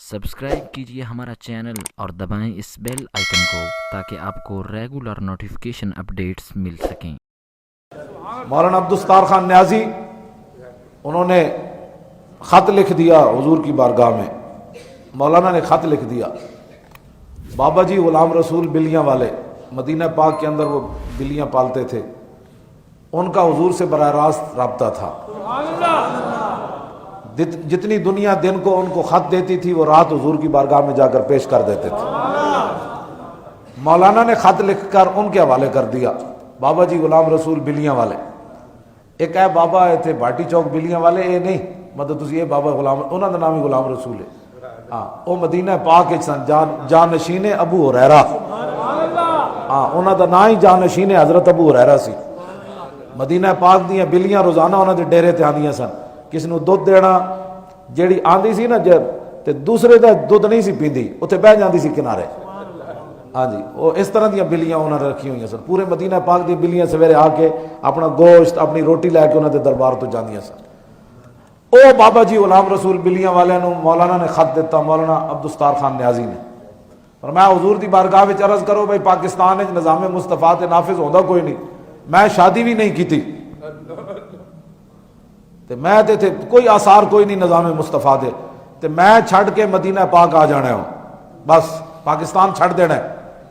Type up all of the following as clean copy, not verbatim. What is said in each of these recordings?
Subscribe کیجئے ہمارا channel اور دبائیں اس بیل آئیکن کو تاکہ آپ کو ریگولر نوٹیفیکیشن اپڈیٹس مل سکیں۔ مولانا عبدالستار خان نیازی انہوں نے خط لکھ دیا حضور کی بارگاہ میں۔ مولانا نے خط لکھ دیا، بابا جی غلام رسول بلیاں والے مدینہ پاک کے اندر وہ بلیاں پالتے تھے، ان کا حضور سے براہ راست رابطہ تھا۔ جتنی دنیا دن کو ان کو خط دیتی تھی وہ رات حضور کی بارگاہ میں جا کر پیش کر دیتے تھے۔ مولانا نے خط لکھ کر ان کے حوالے کر دیا، بابا جی غلام رسول بلیاں والے۔ ایک ہے بابا تھے بھاٹی چوک بلیاں والے، یہ نہیں مطلب تسی یہ بابا غلام، انہوں کا نام ہی غلام رسول ہے۔ ہاں وہ مدینہ پاک سن جانشین ابو ہریرہ، ہاں انہوں کا نام ہی جانشین حضرت ابو ہریرہ سی۔ مدینہ پاک دیاں بلیاں روزانہ انہوں کے ڈیرے تے آندیاں سن، کسی نو دودھ دینا، جیڑی آندی سی نا جب تے دوسرے دا دودھ نہیں سی پیندی، اتنے بہ جاندی سی کنارے۔ ہاں جی وہ اس طرح دیا بلیاں انہوں نے رکھی ہوئی سن، پورے مدینہ پاک دی بلیاں سویرے آ کے اپنا گوشت اپنی روٹی لے کے انہوں نے دربار تو جاندیاں سن۔ او بابا جی غلام رسول بلیاں والے نو مولانا نے خط دیتا، مولانا عبدالستار خان نیازی نے، فرمایا حضور دی بارگاہ وچ عرض کرو بھائی پاکستان وچ نظام مصطفیٰ تے نافذ ہوندا کوئی نہیں، میں شادی بھی نہیں کیتی تے میں تے کوئی آثار کوئی نہیں نظام مصطفیٰ دے، تے میں چھڑ کے مدینہ پاک آ جانا ہوں، بس پاکستان چھڑ دینا ہے۔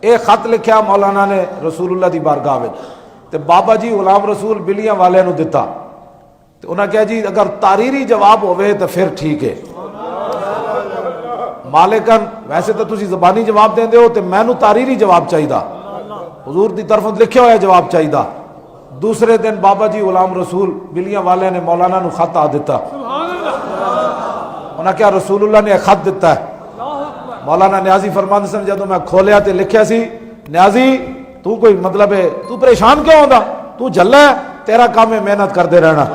ایک خط لکھیا مولانا نے رسول اللہ دی بارگاہ وچ تے بابا جی غلام رسول بلیاں والے نو دتا، تے انہاں کہا جی اگر تاریری جواب ہوئے تو پھر ٹھیک ہے، مالکن ویسے تو تسی زبانی جواب دیں دے ہو تے میں نو تاریری جواب چاہیے، حضور دی طرف لکھیا ہوا جواب چاہیے۔ دوسرے دن بابا جی غلام رسول بلیاں والے نے مولانا نو خط آ دیتا، انہاں کہا رسول اللہ نے خط دیتا ہے۔ مولانا نیازی فرماندے سن جدوں میں کھولیا تے لکھیا سی، نیازی تو کوئی مطلب ہے تو پریشان کیوں ہوندا، تو جھلا ہے، تیرا کام ہے محنت کردے رہنا۔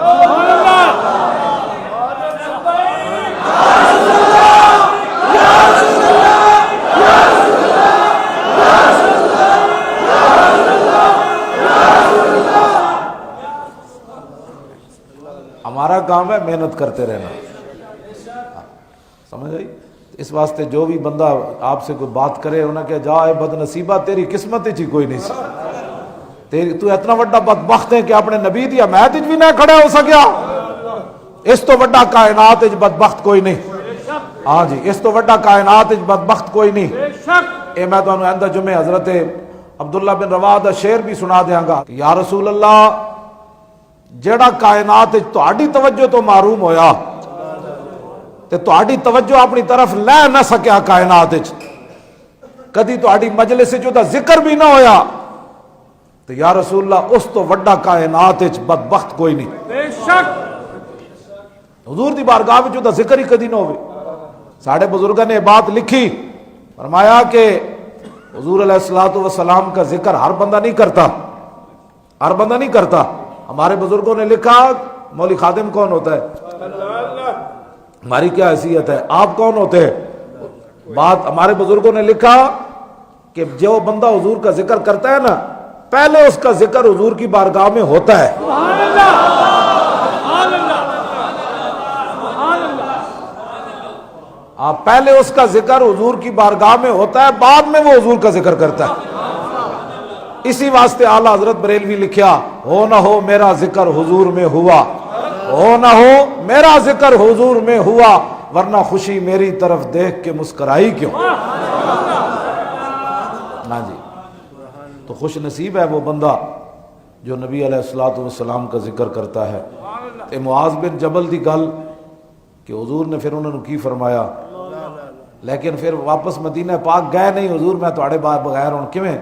ہمارا کام ہے محنت کرتے رہنا، سمجھ آئی؟ اس واسطے جو بھی بندہ آپ سے کوئی بات کرے انہوں نے کہا جا اے بد نصیبہ تیری قسمت ہی کوئی نہیں سی، تیری تو اتنا وڈا بدبخت ہے کہ اپنے نبی دی حمایت وچ بھی نہ کھڑا ہو سکیا، اس تو وڈا کائنات وچ بدبخت کوئی نہیں۔ ہاں جی اس تو وڈا کائنات وچ بدبخت کوئی نہیں۔ اے میں تانوں آئندہ جمعے حضرت عبداللہ بن رواحہ دا شعر بھی سنا دیاں گا، یا رسول اللہ جیڑا کائنات وچ تہاڈی توجہ تو محروم ہویا تے تہاڈی توجہ اپنی طرف لے نہ سکیا کائنات وچ، کدی تہاڈی مجلس وچ دا ذکر بھی نہ ہویا تو یا رسول اللہ اس تو وڈا کائنات وچ بدبخت کوئی نہیں۔ بے شک حضور دی بارگاہ وچ دا ذکر ہی کدی نہ ہوئے۔ ساڑھے بزرگاں نے بات لکھی، فرمایا کہ حضور علیہ الصلوۃ والسلام کا ذکر ہر بندہ نہیں کرتا، ہر بندہ نہیں کرتا۔ ہمارے بزرگوں نے لکھا مولی خادم کون ہوتا ہے، ہماری کیا حیثیت ہے، آپ کون ہوتے ہیں، بات ہمارے بزرگوں نے لکھا کہ جو بندہ حضور کا ذکر کرتا ہے نا پہلے اس کا ذکر حضور کی بارگاہ میں ہوتا ہے۔ پہلے اس کا ذکر حضور کی بارگاہ میں ہوتا ہے، بعد میں وہ حضور کا ذکر کرتا ہے۔ اسی واسطے اعلیٰ حضرت بریلوی لکھیا ہو نہ ہو میرا ذکر حضور میں ہوا، ہو نہ ہو میرا ذکر حضور میں ہوا، ورنہ خوشی میری طرف دیکھ کے مسکرائی کیوں۔ ہاں جی تو خوش نصیب ہے وہ بندہ جو نبی علیہ الصلوۃ والسلام کا ذکر کرتا ہے۔ اے معاذ بن جبل دی گل کہ حضور نے پھر انہوں نے کی فرمایا، لیکن پھر واپس مدینہ پاک گئے نہیں، حضور میں تھوڑے بغیر ہوں کیویں،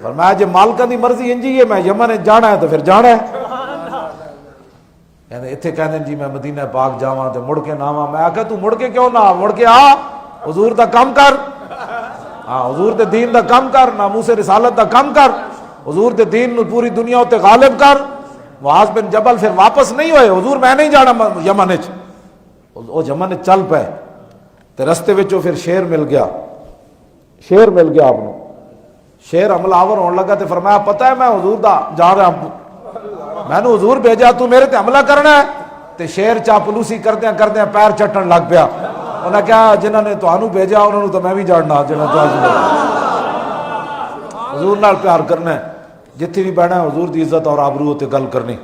فرمایا جے مالکاں دی مرضی انجی ہے میں یمن جانا ہے تو پھر جانا ہے، یعنی اتنے کہنے جی میں مدینہ پاک جاواں تے مڑ کے نہ آواں، میں آکھا تو مڑ کے کیوں نہ مڑ کے آ، حضور دا کام کر، ہاں حضور دے دین دا کام کر، ناموس رسالت دا کام کر، حضور دے دین نو پوری دنیا تے غالب کر۔ معاذ بن جبل پھر واپس نہیں ہوئے، حضور میں نہیں جانا یمن وچ، وہ یمن چل پے تے رستے وچوں پھر شیر مل گیا، شیر مل گیا آپ نے، شیر حملہ آور ہونے لگا تے فرمایا پتہ ہے میں حضور دا جا رہا ہوں، میں نے حضور بھیجا تو میرے تے حملہ کرنا ہے، تے شیر چاپلوسی کردیاں کردیاں پیر چٹن لگ پیا، انہیں کہا جنہوں نے تانوں بھیجا انہوں نے تو میں بھی جاننا جنہوں نے تانوں بھیجا. حضور نال پیار کرنا ہے, جتھے بھی بہنا ہے حضور دی عزت اور آبرو تے گل کرنی.